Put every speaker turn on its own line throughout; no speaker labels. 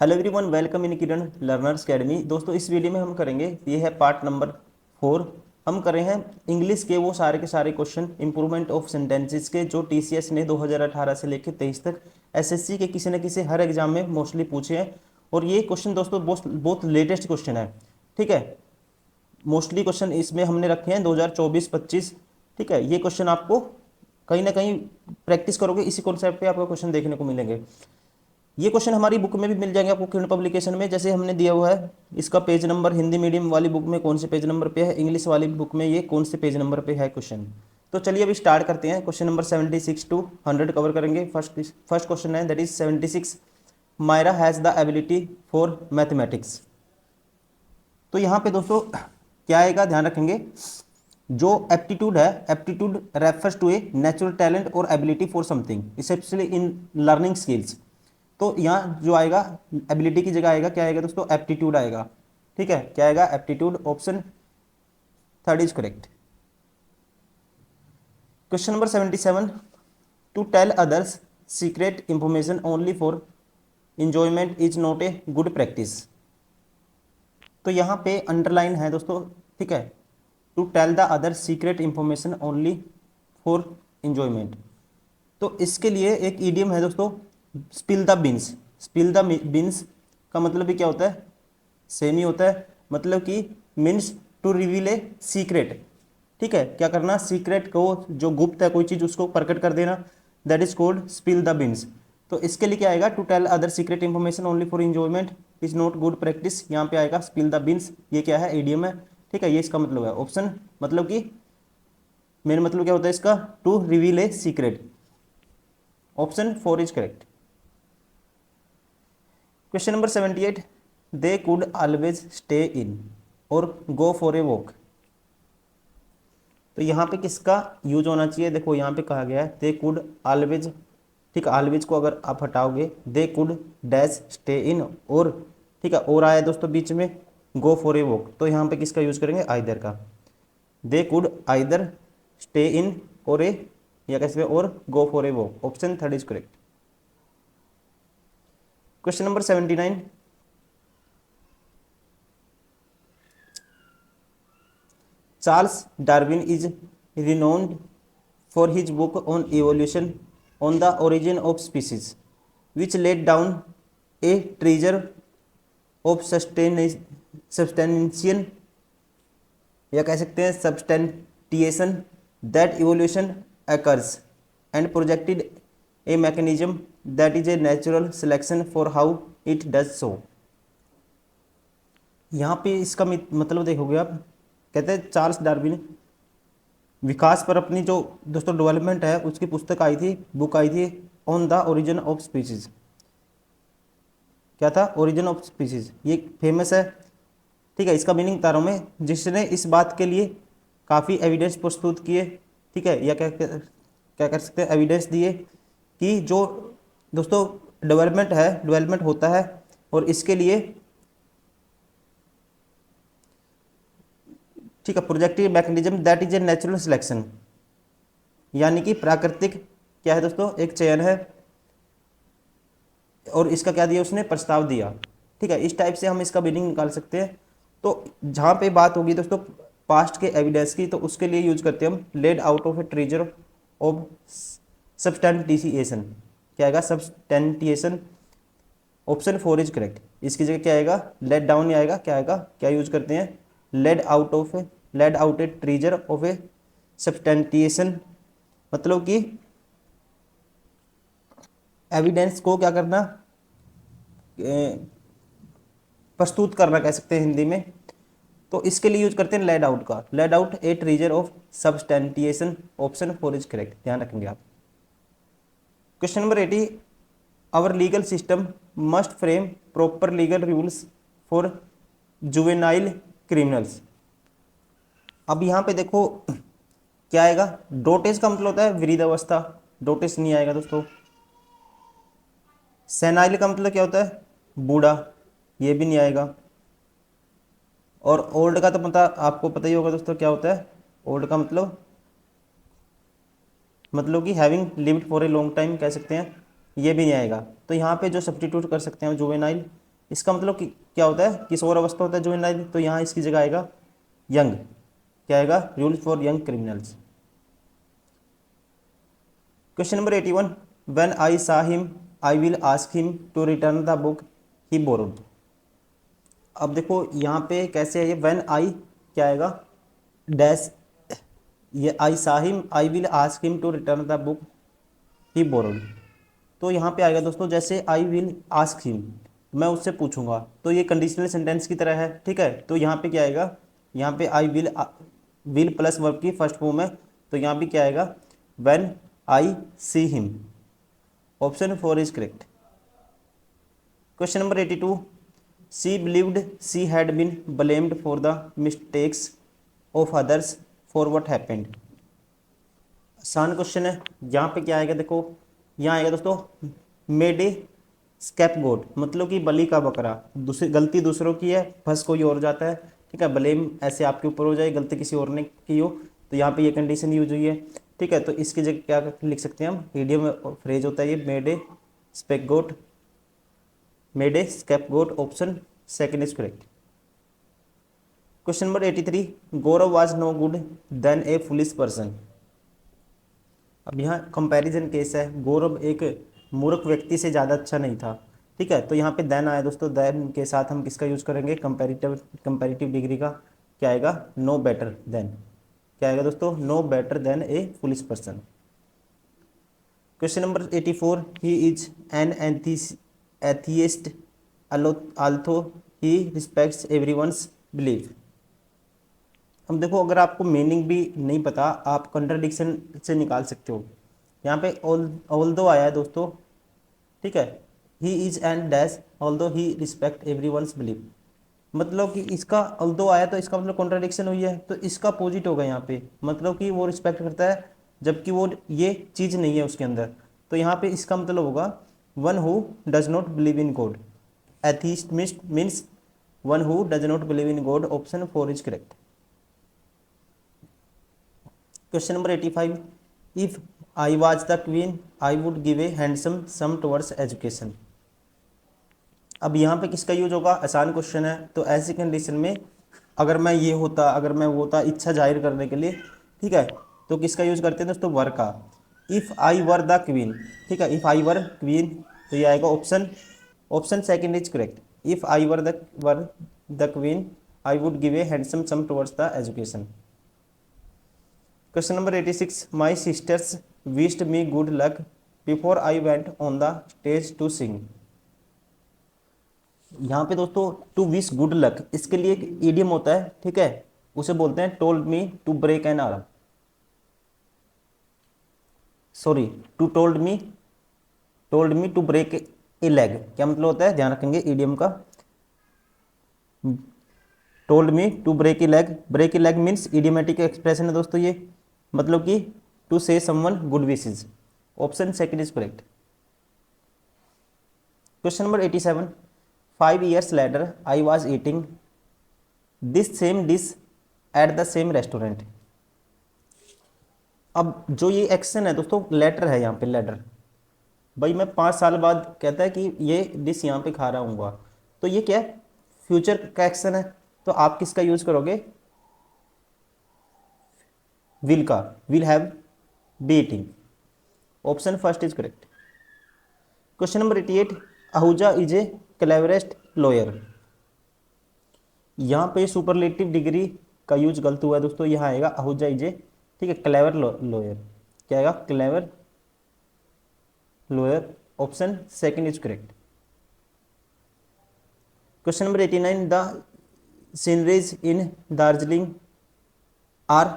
Hello everyone, welcome in Kiran learners academy. दोस्तों, इस video में हम करेंगे, ये है पार्ट नंबर 4। हम कर रहे हैं इंग्लिश के वो सारे के सारे क्वेश्चन इंप्रूवमेंट ऑफ सेंटेंसेस के जो टीसीएस ने 2018 से लेकर 23 तक एसएससी के किसी न किसी हर एग्जाम में मोस्टली पूछे हैं। और ये क्वेश्चन दोस्तों बहुत बहुत लेटेस्ट क्वेश्चन है। ठीक है, मोस्टली क्वेश्चन इसमें हमने रखे हैं 2024-25। ठीक है, ये क्वेश्चन आपको कहीं ना कहीं प्रैक्टिस करोगे इसी कॉन्सेप्ट पे आपको क्वेश्चन देखने को मिलेंगे। ये क्वेश्चन हमारी बुक में भी मिल जाएंगे आपको किरण पब्लिकेशन में, जैसे हमने दिया हुआ है। इसका पेज नंबर हिंदी मीडियम वाली बुक में कौन से पेज नंबर पे है, इंग्लिश वाली बुक में ये कौन से पेज नंबर पे है क्वेश्चन। तो चलिए अभी स्टार्ट करते हैं। क्वेश्चन नंबर 76 टू 100 कवर करेंगे। फर्स्ट क्वेश्चन है that is 76। Myra has the ability for mathematics. तो यहाँ पे दोस्तों क्या आएगा, ध्यान रखेंगे। जो एप्टीट्यूड है, aptitude refers to a natural talent और ability for something specially in learning skills. तो यहाँ जो आएगा एबिलिटी की जगह आएगा क्या आएगा दोस्तों, एप्टीट्यूड आएगा। ठीक है, क्या आएगा, aptitude. Option third is correct. Question number 77। To tell others secret information only for enjoyment is not a good practice. तो यहाँ पे अंडरलाइन है दोस्तों। ठीक है, to tell the other secret information only for enjoyment. तो इसके लिए एक ईडियम है दोस्तों, spill the beans. Spill the beans का मतलब भी क्या होता है, सेम ही होता है। मतलब कि means to reveal a secret. ठीक है, क्या करना, सीक्रेट को, जो गुप्त है कोई चीज़ उसको प्रकट कर देना, that is called spill the beans. तो इसके लिए क्या आएगा, to tell other secret information only for enjoyment is not good practice. यहाँ पे आएगा स्पिल द बीन्स। ये क्या है, ईडियम है। ठीक है, ये इसका मतलब है। ऑप्शन मतलब कि मेन मतलब क्या होता है इसका, to reveal a secret. Option 4 is correct. Question number 78। They could always stay in or go for a walk. तो यहाँ पे किसका यूज होना चाहिए, देखो यहाँ पे कहा गया है दे कुड ऑलवेज। ठीक है, ऑलवेज को अगर आप हटाओगे, they could dash stay in, और ठीक है और आया दोस्तों बीच में गो फॉर ए वॉक, तो यहाँ पे किसका यूज करेंगे, आइदर का। They could either stay in और ए, या कैसे और go for a walk. Option third is correct. Question number 79। Charles Darwin is renowned for his book on evolution on the origin of species, which laid down a treasure of substantiation, या कह सकते हैं substantiation, that evolution occurs and projected a mechanism that is a natural selection for how it does so। यहाँ पे इसका मतलब देखोगे आप, कहते हैं चार्ल्स डार्विन विकास पर अपनी जो दोस्तों डेवलपमेंट है उसकी पुस्तक आई थी, बुक आई थी on the origin of species. क्या था, ओरिजिन ऑफ स्पीसीज, ये फेमस है। ठीक है, इसका मीनिंग बता रहा हूँ मैं, जिसने इस बात के लिए काफ़ी एविडेंस प्रस्तुत किए। ठीक है, या क्या क्या कर सकते हैं, एविडेंस दिए कि जो दोस्तों डेवलपमेंट होता है और इसके लिए, ठीक है, projective mechanism that is a natural selection, यानी कि प्राकृतिक क्या है दोस्तों, एक चयन है। और इसका क्या दिया उसने, प्रस्ताव दिया। ठीक है, इस टाइप से हम इसका मीनिंग निकाल सकते हैं। तो जहाँ पे बात होगी दोस्तों पास्ट के एविडेंस की, तो उसके लिए यूज करते हैं हम led out of a treasure of substantiation. क्या आएगा, सब्सटेंटिएशन। Option 4 is correct. इसकी जगह क्या आएगा, लेट डाउन आएगा। क्या आएगा, क्या यूज करते हैं, led out a treasure of a substantiation, मतलब कि एविडेंस को क्या करना, प्रस्तुत करना कह सकते हैं हिंदी में। तो इसके लिए यूज करते हैं लेड आउट का, led out a treasure of substantiation. Option 4 is correct, ध्यान रखेंगे आप। Question number 80। Our legal system must frame proper legal rules for juvenile criminals. अब यहाँ पे देखो क्या आएगा, डोटेज का मतलब होता है वृद्धावस्था, डोटेज नहीं आएगा दोस्तों। सेनाइल का मतलब क्या होता है, बूढ़ा, ये भी नहीं आएगा। और ओल्ड का तो आपको पता ही होगा दोस्तों क्या होता है, ओल्ड का मतलब कि having lived for a long time कह सकते हैं, ये भी नहीं आएगा। तो यहाँ पे जो सब्स्टिट्यूट कर सकते हैं जुवेनाइल, इसका मतलब कि क्या होता है, किशोर अवस्था होता है जुवेनाइल, तो यहाँ इसकी जगह आएगा यंग। क्या आएगा, rules for young criminals. Question number 81, when I saw him I will ask him to return the book he borrowed. अब देखो यहाँ पे कैसे है ये, व्हेन आई क्या आएगा, डैश, ये I saw him I will ask him to return the book he borrowed. तो यहाँ पे आएगा दोस्तों, जैसे आई विल आस्क हिम, मैं उससे पूछूंगा, तो ये कंडीशनल सेंटेंस की तरह है, ठीक है। तो यहाँ पे क्या आएगा, यहाँ पे आई विल प्लस वर्ब की फर्स्ट फॉर्म है, तो यहाँ पे क्या आएगा, when I see him. Option 4 is correct. Question number 82, she believed she had been blamed for the mistakes of others for what happened. आसान क्वेश्चन है। यहाँ पे क्या आएगा, देखो यहाँ आएगा दोस्तों, मेड ए स्कैपगोट, मतलब कि बलि का बकरा। दूसरी गलती दूसरों की है, फंस कोई और जाता है, ठीक है। ब्लेम ऐसे आपके ऊपर हो जाए, गलती किसी और ने की हो, तो यहाँ पे ये कंडीशन यूज हुई है, ठीक है। तो इसकी जगह क्या लिख सकते हैं हम, इडियम फ्रेज होता है ये, made a scapegoat, made a scapegoat. Option second is correct. Question number 83, Gaurav was no good than a foolish person. अब यहाँ कंपैरिजन केस है, गौरव एक मूर्ख व्यक्ति से ज़्यादा अच्छा नहीं था, ठीक है। तो यहाँ पे देन आया दोस्तों, देन के साथ हम किसका यूज करेंगे, कंपैरेटिव डिग्री का। क्या आएगा, नो बेटर देन। क्या आएगा दोस्तों, no better than a foolish person. Question number 84, he is an atheist although he respects everyone's belief. अब देखो, अगर आपको मीनिंग भी नहीं पता, आप कंट्राडिक्शन से निकाल सकते हो। यहाँ पे ऑल्दो आया है दोस्तों, ठीक है, he is and dash although he respect everyone's belief. मतलब कि इसका ऑल्दो आया तो इसका मतलब कॉन्ट्राडिक्शन हुई है, तो इसका अपोजिट होगा यहाँ पे, मतलब कि वो रिस्पेक्ट करता है जबकि वो ये चीज़ नहीं है उसके अंदर। तो यहाँ पे इसका मतलब होगा one who does not believe in God. Atheist means one who does not believe in God. Option 4 is correct. Question number 85, if I was the queen I would give a handsome sum towards education. अब यहाँ पे किसका use होगा, आसान question है। तो ऐसी condition में अगर मैं ये होता, अगर मैं वो होता, इच्छा जाहिर करने के लिए, ठीक है, तो किसका यूज करते हैं दोस्तों, वर का। If I were the queen, ठीक है, इफ आई वर क्वीन, तो ये आएगा option second is correct. If I were the queen I would give a handsome sum towards the education. Question number 86, my sisters wished me good luck before I went on the stage to sing. यहाँ पे दोस्तों to wish good luck, इसके लिए एक idiom होता है, ठीक है, उसे बोलते हैं told me to break an arm, sorry told me to break a leg. क्या मतलब होता है, ध्यान रखेंगे इडियम का। Told me to break a leg, break a leg means idiomatic expression है दोस्तों ये, मतलब कि to say someone good wishes. Option second is correct. Question number 87, 5 years later I was eating this same dish at the same restaurant। अब जो ये action है दोस्तों, लेटर है यहाँ पे, लेटर भाई मैं 5 साल बाद कहता है कि ये डिश यहाँ पे खा रहा हूँ, तो ये क्या है, फ्यूचर का एक्शन है। तो आप किसका यूज करोगे, विल का, will have be eating. Option first is correct. Question number 88, Ahuja is a cleverest lawyer. यहाँ पे सुपरलेटिव डिग्री का यूज गलत हुआ है दोस्तों, यहाँ आएगा आहूजा इज ए, ठीक है, क्लेवर लॉयर। क्या आएगा, clever lawyer. Option second is correct. Question number 89, the sceneries in Darjeeling are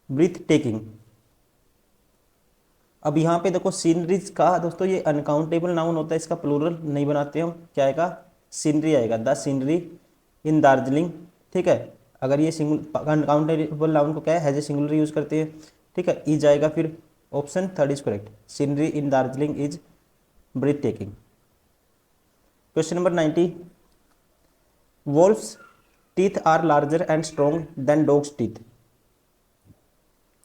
breathtaking. अब यहाँ पे देखो सीनरीज का दोस्तों ये अनकाउंटेबल नाउन होता है, इसका प्लूरल नहीं बनाते हम, क्या आएगा, सीनरी आएगा, द सीनरी इन दार्जिलिंग, ठीक है। अगर ये सिंगल अनकाउंटेबल नाउन को क्या है, हैज ए सिंगुलर यूज करते हैं, ठीक है, इज आएगा फिर। Option third is correct, scenery in Darjeeling is breath taking. Question number 90, wolf's teeth are larger and strong than dog's teeth.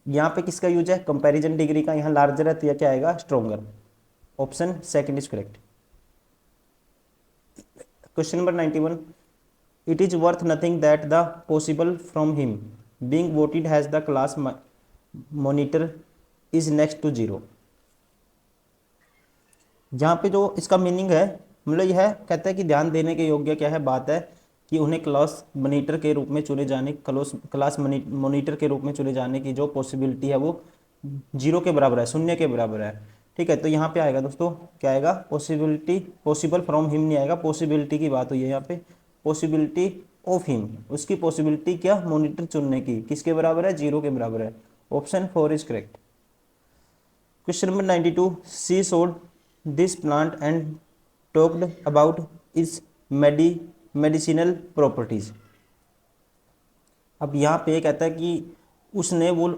यहाँ पे किसका यूज है, कंपैरिजन डिग्री का, यहाँ लार्जर है तो यह क्या आएगा, stronger. Option second is correct. Question number 91, it is worth nothing that the possible from him being voted has the class monitor is next to zero. जहाँ पे जो इसका मीनिंग है, मतलब यह कहता है कि ध्यान देने के योग्य क्या है बात है कि उन्हें क्लास मॉनिटर के रूप में चुने जाने क्लास मॉनिटर के रूप में चुने जाने की जो पॉसिबिलिटी है वो जीरो के बराबर है, शून्य के बराबर है। ठीक है, तो यहाँ पे आएगा दोस्तों, क्या आएगा, पॉसिबिलिटी, पॉसिबल फ्रॉम हिम नहीं आएगा, पॉसिबिलिटी की बात हुई है यहाँ पे, पॉसिबिलिटी ऑफ हिम, उसकी पॉसिबिलिटी क्या, मॉनिटर चुनने की, किसके बराबर है, जीरो के बराबर है। Option 4 is correct. Question number 92, सी सोड this plant and talked about इस मेडिसिनल प्रॉपर्टीज। अब यहाँ पे कहता है कि उसने वो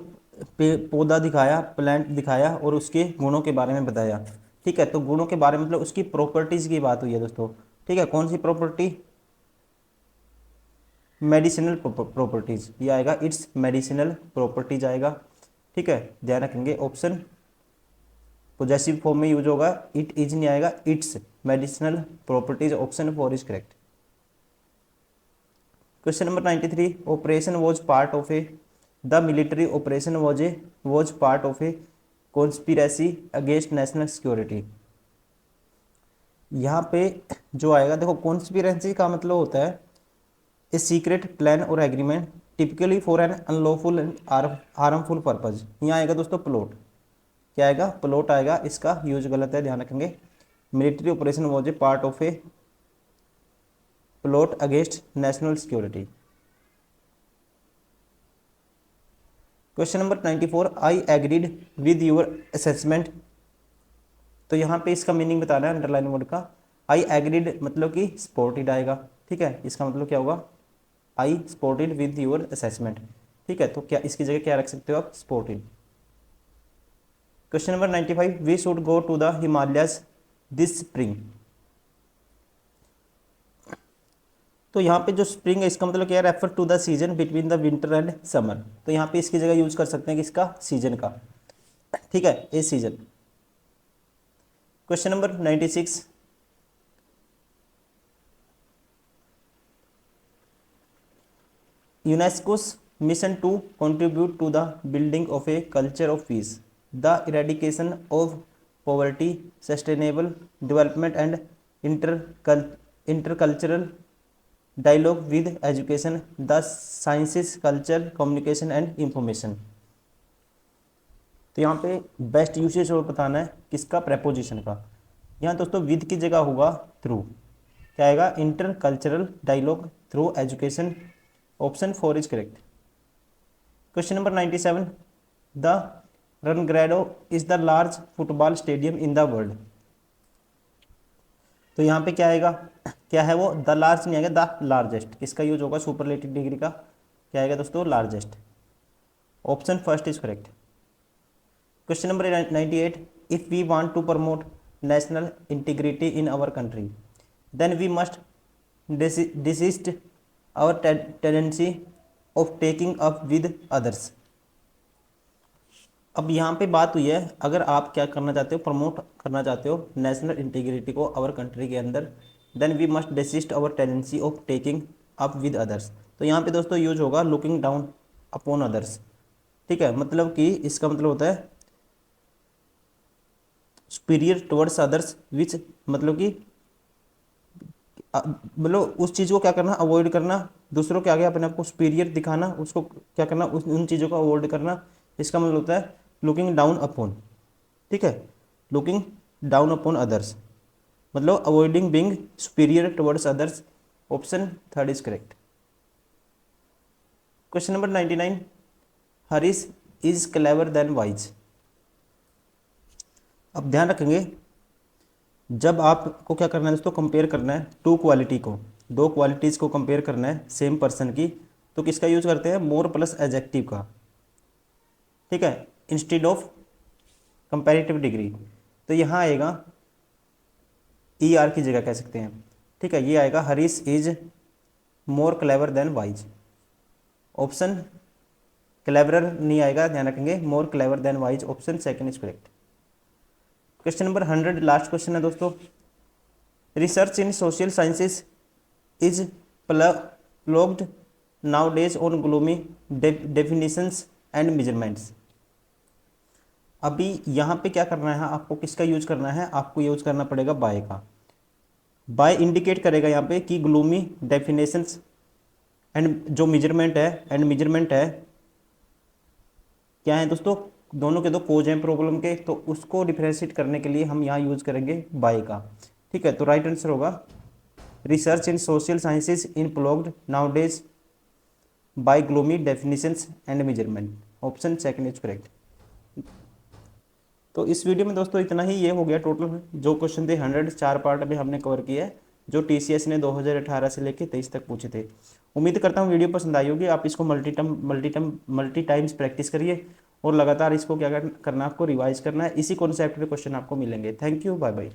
पौधा दिखाया, प्लांट दिखाया और उसके गुणों के बारे में बताया। ठीक है, तो गुणों के बारे में मतलब उसकी प्रॉपर्टीज की बात हुई है दोस्तों। ठीक है, कौन सी प्रॉपर्टी, मेडिसिनल प्रॉपर्टीज, ये आएगा इट्स मेडिसिनल प्रॉपर्टीज आएगा। ठीक है, ध्यान रखेंगे, ऑप्शन पोजेसिव फॉर्म में यूज होगा, इट इज नहीं आएगा, it's medicinal properties, option 4 is correct. Question number 93, operation was part of A, the military operation was part of A conspiracy against national security. यहाँ पे जो आएगा, देखो कॉन्स्पिरेसी का मतलब होता है a secret plan or agreement typically for an unlawful and harmful purpose. यहाँ आएगा दोस्तों प्लॉट, क्या आएगा, प्लॉट आएगा, इसका यूज गलत है, ध्यान रखेंगे। Military operation was a part of A plot against national security. Question number 94, I agreed with your assessment. तो यहाँ पे इसका मीनिंग बताना है, अंडरलाइन वर्ड का। आई एग्रीड मतलब कि सपोर्टेड आएगा। ठीक है, इसका मतलब क्या होगा, I supported with your assessment. ठीक है, तो क्या इसकी जगह क्या रख सकते हो आप, supported. Question number 95, we should go to the Himalayas this spring. तो यहाँ पे जो स्प्रिंग है इसका मतलब क्या है, refer to the season between the winter and summer. तो यहाँ पे इसकी जगह यूज कर सकते हैं किसका, सीजन का। ठीक है, a season. Question number 96, UNESCO's mission to contribute to the building of a culture of peace, the eradication of poverty, sustainable development and intercultural dialogue with education, the sciences, culture, communication and information. तो यहाँ पे best usage और बताना है किसका, preposition का। यहाँ दोस्तों विद की जगह होगा थ्रू, क्या आएगा, inter cultural dialogue through education, option 4 is correct. Question number 97, the Rungrado is the large football stadium in the world. तो यहाँ पे क्या आएगा, क्या है वो, द लार्ज नहीं आएगा, द लार्जेस्ट, किसका यूज होगा, सुपरलेटिव डिग्री का, क्या आएगा दोस्तों, largest, option 1 is correct. Question number 98, if we want to promote national integrity in our country then we must desist our tendency of taking up with others. अब यहाँ पे बात हुई है, अगर आप क्या करना चाहते हो, प्रमोट करना चाहते हो नेशनल इंटीग्रिटी को आवर कंट्री के अंदर, then we must desist our tendency of taking up with others. तो यहाँ पे दोस्तों यूज होगा लुकिंग डाउन अपॉन अदर्स। ठीक है, मतलब कि इसका मतलब होता है सुपीरियर टुवर्ड्स अदर्स, विच मतलब कि मतलब उस चीज़ को क्या करना, अवॉइड करना, दूसरों के आगे अपने आप को सुपीरियर दिखाना, उसको क्या करना, उन चीज़ों को अवॉइड करना। इसका मतलब होता है लुकिंग डाउन अपॉन। ठीक है, लुकिंग डाउन अपॉन अदर्स मतलब avoiding being superior towards others, option 3 is correct. Question number 99, Harish is clever than wise. अब ध्यान रखेंगे, जब आपको क्या करना है दोस्तों, कंपेयर करना है टू क्वालिटी को, दो क्वालिटीज़ को कंपेयर करना है सेम पर्सन की, तो किसका यूज करते हैं, मोर प्लस एडजेक्टिव का। ठीक है, इंस्टेड ऑफ कंपैरेटिव डिग्री। तो यहाँ आएगा ER की जगह कह सकते हैं। ठीक है, ये आएगा Harish is more clever than wise, option cleverer नहीं आएगा, ध्यान रखेंगे, more clever than wise, option 2 is correct. Question number 100 last question है दोस्तों, research in social sciences is plagued nowadays on gloomy definitions and measurements. अभी यहाँ पे क्या करना है आपको, किसका यूज करना है, आपको यूज करना पड़ेगा बाय का। बाय इंडिकेट करेगा यहाँ पे कि ग्लूमी डेफिनेशंस एंड जो मेजरमेंट है, एंड मेजरमेंट है क्या है दोस्तों, दोनों के दो कोज हैं प्रॉब्लम के, तो उसको डिफरेंशिएट करने के लिए हम यहाँ यूज करेंगे बाय का। ठीक है, तो राइट आंसर होगा research in social sciences in plagued nowadays by gloomy definitions and measurement, option second is correct. तो इस वीडियो में दोस्तों इतना ही, ये हो गया टोटल जो क्वेश्चन थे 100, 4 पार्ट में हमने कवर किया है जो टीसीएस ने 2018 से लेकर 23 तक पूछे थे। उम्मीद करता हूँ वीडियो पसंद आई होगी। आप इसको मल्टी टाइम्स प्रैक्टिस करिए और लगातार इसको क्या करना, आपको रिवाइज करना है। इसी कॉन्सेप्ट के क्वेश्चन आपको मिलेंगे। Thank you, bye bye.